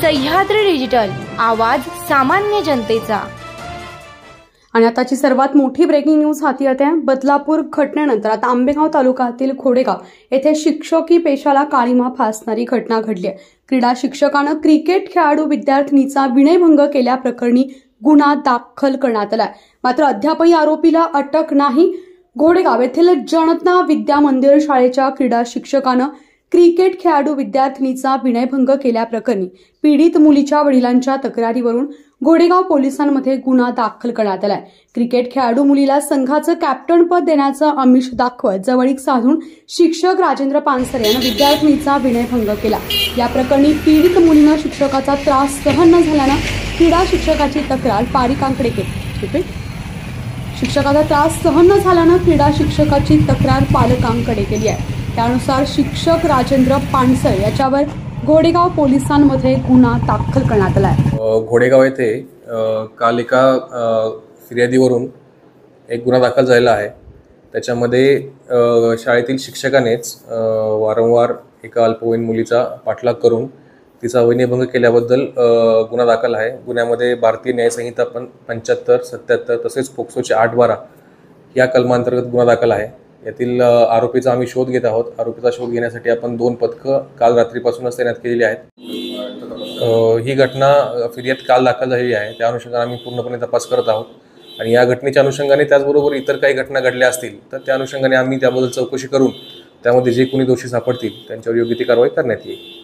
Sahyadri digital, आवाज सामान्य जनतेचा। आणि आताची सर्वात मोठी ब्रेकिंग न्यूज हाती येते। बदलापूर घटनेनंतर आता आंबेगाव तालुक्यातील खोडेगाव येथे शिक्षकी पेशाला काळीमा फासणारी घटना घडली आहे। क्रीडा शिक्षकानं क्रिकेट खेळाडू विद्यार्थिनीचा विनयभंग केल्याप्रकरणी गुन्हा दाखल करण्यात आला। मात्र अद्यापही आरोपीला अटक नाही। घोडेगाव येथील जनता विद्या मंदिर शाळेच्या क्रीडा शिक्षकानं क्रिकेट खेळाडू विद्यार्थिनीचा विनयभंग केल्याप्रकरणी पीडित मुलीच्या वडिलांच्या तक्रारीवरून घोडेगाव पोलिसांमध्ये गुन्हा दाखल करण्यात आलाय। क्रिकेट खेळाडू मुलीला संघाचं कॅप्टनपद देण्याचं आमिष दाखवत जवळीक साधून शिक्षक राजेंद्र पानसरे यांनी विद्यार्थिनीचा विनयभंग केला। या प्रकरणी पीडित मुलीनं शिक्षकाचा त्रास सहन न झाल्यानं क्रीडा शिक्षकाची तक्रार पालिकांकडे केली। शिक्षकाचा त्रास सहन न झाल्यानं क्रीडा शिक्षकाची तक्रार पालकांकडे केली आहे। त्यानुसार शिक्षक राजेंद्र पानसरे याच्यावर घोडेगाव पोलिसांमध्ये गुन्हा दाखल करण्यात आला आहे। घोडेगाव येथे काल एका फिर्यादीवरून एक गुन्हा दाखल झालेला आहे। त्याच्यामध्ये शाळेतील शिक्षकानेच वारंवार एका अल्पवयीन मुलीचा पाठलाग करून तिचा विनयभंग केल्याबद्दल गुन्हा दाखल आहे। गुन्ह्यामध्ये भारतीय न्यायसंहिता 75, 77 तसेच पोक्सोचे 8-12 या कलमांतर्गत गुन्हा दाखल आहे। यातील आरोपीचा आम्ही शोध घेत आहोत। आरोपीचा शोध घेण्यासाठी आपण 2 पथकं काल रात्रीपासूनच तैनात केलेली आहेत। ही घटना फिर्याद काल दाखल झालेली आहे। त्या अनुषंगाने आम्ही पूर्णपणे तपास करत आहोत आणि या घटनेच्या अनुषंगाने त्याचबरोबर इतर काही घटना घडल्या असतील तर त्या अनुषंगाने आम्ही त्याबद्दल चौकशी करून त्यामध्ये जे कोणी दोषी सापडतील त्यांच्यावर योग्य ती कारवाई करण्यात येईल।